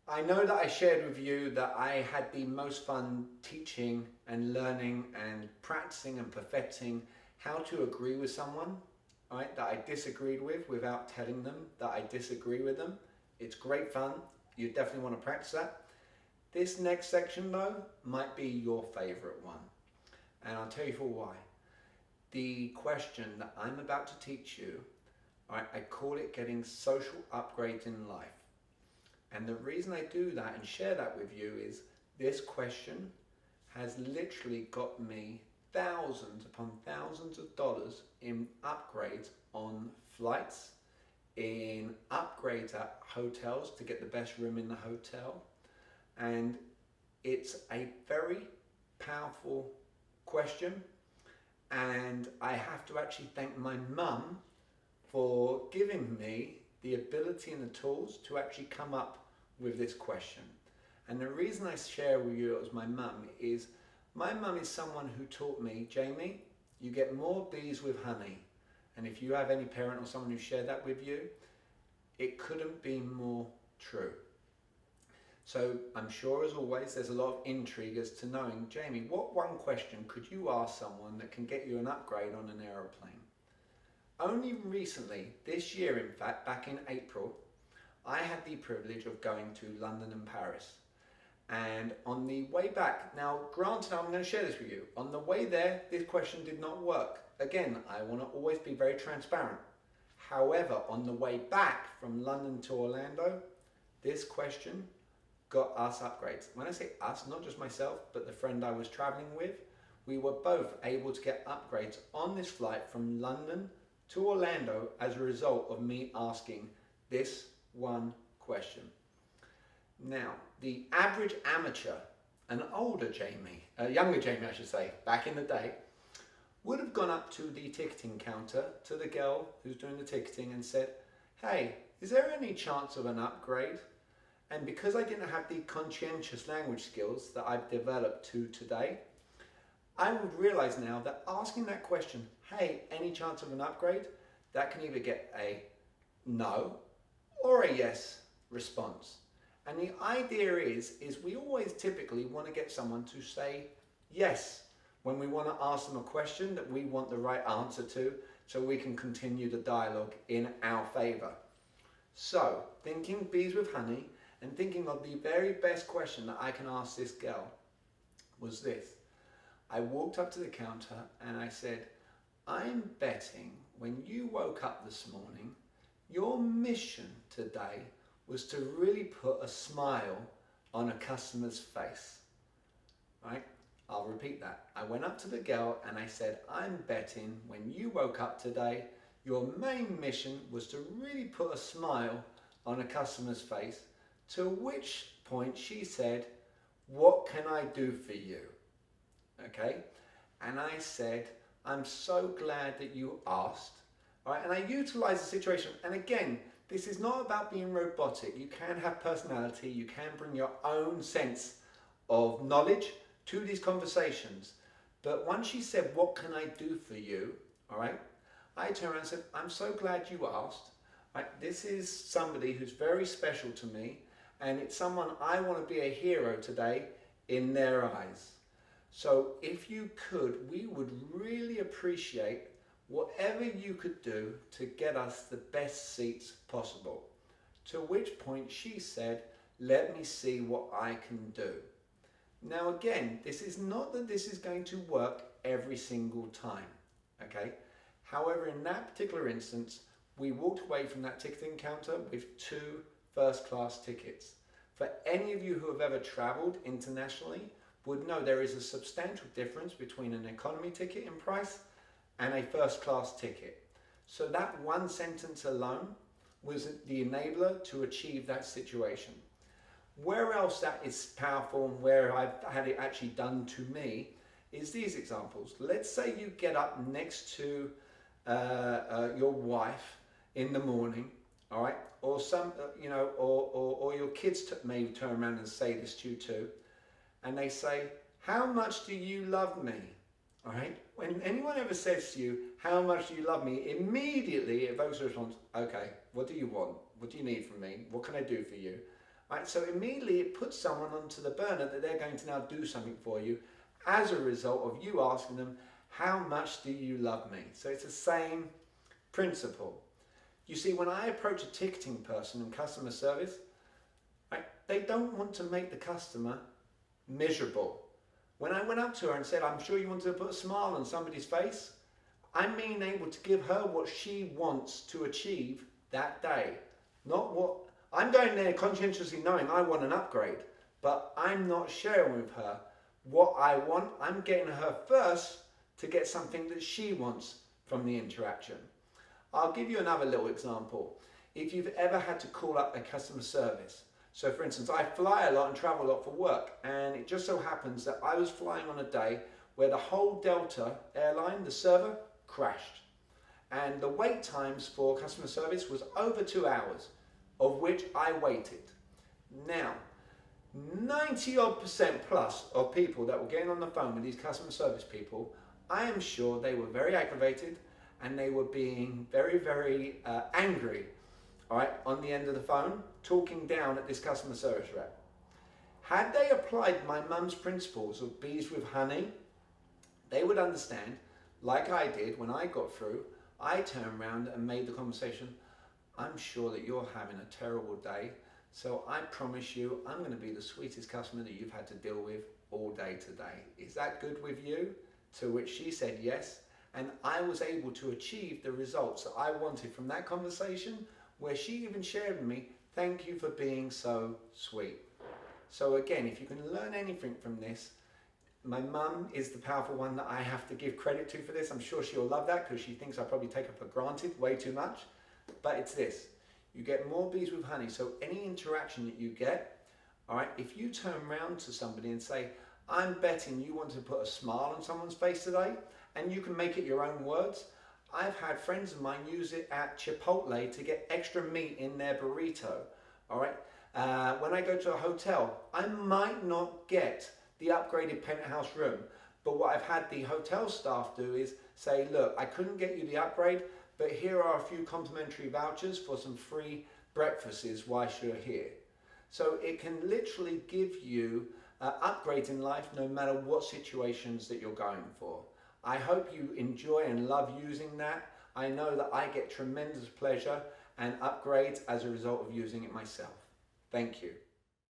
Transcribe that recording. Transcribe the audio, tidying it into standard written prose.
I know that I shared with you that I had the most fun teaching and learning and practicing and perfecting how to agree with someone, right, that I disagreed with without telling them that I disagree with them. It's great fun. You definitely want to practice that. This next section though might be your favorite one. And I'll tell you for why. The question that I'm about to teach you, I call it getting social upgrades in life. And the reason I do that and share that with you is this question has literally got me thousands upon thousands of dollars in upgrades on flights, in upgrades at hotels to get the best room in the hotel. And it's a very powerful question. And I have to actually thank my mum for giving me the ability and the tools to actually come up with this question. And the reason I share with you as my mum is someone who taught me, Jamie, you get more bees with honey. And if you have any parent or someone who shared that with you, it couldn't be more true. So I'm sure as always there's a lot of intrigue as to knowing, Jamie, what one question could you ask someone that can get you an upgrade on an aeroplane? Only recently, this year in fact, back in April, I had the privilege of going to London and Paris. And on the way back, now granted I'm going to share this with you, on the way there this question did not work. Again, I want to always be very transparent. However, on the way back from London to Orlando, this question got us upgrades. When I say us, not just myself, but the friend I was traveling with, we were both able to get upgrades on this flight from London to Orlando as a result of me asking this one question. Now, the average amateur, an older Jamie, a younger Jamie I should say, back in the day, would have gone up to the ticketing counter, to the girl who's doing the ticketing and said, hey, is there any chance of an upgrade? And because I didn't have the conscientious language skills that I've developed to today, I would realize now that asking that question, hey, any chance of an upgrade, that can either get a no or a yes response. And the idea is we always typically want to get someone to say yes when we want to ask them a question that we want the right answer to, so we can continue the dialogue in our favor. So, thinking bees with honey, and thinking of the very best question that I can ask this girl was this. I walked up to the counter and I said, I'm betting when you woke up this morning, your mission today was to really put a smile on a customer's face, right? I'll repeat that. I went up to the girl and I said, I'm betting when you woke up today, your main mission was to really put a smile on a customer's face. To which point she said, what can I do for you? Okay. And I said, I'm so glad that you asked. All right. And I utilized the situation. And again, this is not about being robotic. You can have personality. You can bring your own sense of knowledge to these conversations. But once she said, what can I do for you? All right. I turned around and said, I'm so glad you asked. Right. This is somebody who's very special to me. And it's someone I want to be a hero today in their eyes. So if you could, we would really appreciate whatever you could do to get us the best seats possible. To which point she said, let me see what I can do. Now again, this is not that this is going to work every single time, okay? However, in that particular instance, we walked away from that ticketing counter with 2 first-class tickets. For any of you who have ever traveled internationally would know there is a substantial difference between an economy ticket in price and a first-class ticket. So that one sentence alone was the enabler to achieve that situation. Where else that is powerful and where I've had it actually done to me is these examples. Let's say you get up next to your wife in the morning, all right, or some, or your kids may turn around and say this to you too, and they say, how much do you love me? All right, when anyone ever says to you, how much do you love me, immediately it evokes a response, okay, what do you want? What do you need from me? What can I do for you? Right? So immediately it puts someone onto the burner that they're going to now do something for you as a result of you asking them, how much do you love me? So it's the same principle. You see, when I approach a ticketing person in customer service, right, they don't want to make the customer miserable. When I went up to her and said, I'm sure you want to put a smile on somebody's face, I mean able to give her what she wants to achieve that day. Not what, I'm going there conscientiously knowing I want an upgrade, but I'm not sharing with her what I want. I'm getting her first to get something that she wants from the interaction. I'll give you another little example. If you've ever had to call up a customer service, so for instance, I fly a lot and travel a lot for work, and it just so happens that I was flying on a day where the whole Delta airline, the server, crashed. And the wait times for customer service was over 2 hours, of which I waited. Now, 90% plus of people that were getting on the phone with these customer service people, I am sure they were very aggravated and they were being very, very angry, all right, on the end of the phone, talking down at this customer service rep. Had they applied my mum's principles of bees with honey, they would understand, like I did when I got through, I turned around and made the conversation, I'm sure that you're having a terrible day, so I promise you I'm going to be the sweetest customer that you've had to deal with all day today. Is that good with you? To which she said yes, and I was able to achieve the results that I wanted from that conversation, where she even shared with me, thank you for being so sweet. So again, if you can learn anything from this, my mum is the powerful one that I have to give credit to for this. I'm sure she'll love that because she thinks I probably take her for granted way too much. But it's this, you get more bees with honey. So any interaction that you get, all right, if you turn around to somebody and say, I'm betting you want to put a smile on someone's face today, and you can make it your own words. I've had friends of mine use it at Chipotle to get extra meat in their burrito, all right? When I go to a hotel, I might not get the upgraded penthouse room, but what I've had the hotel staff do is say, look, I couldn't get you the upgrade, but here are a few complimentary vouchers for some free breakfasts whilst you're here. So it can literally give you upgrades in life no matter what situations that you're going for. I hope you enjoy and love using that. I know that I get tremendous pleasure and upgrades as a result of using it myself. Thank you.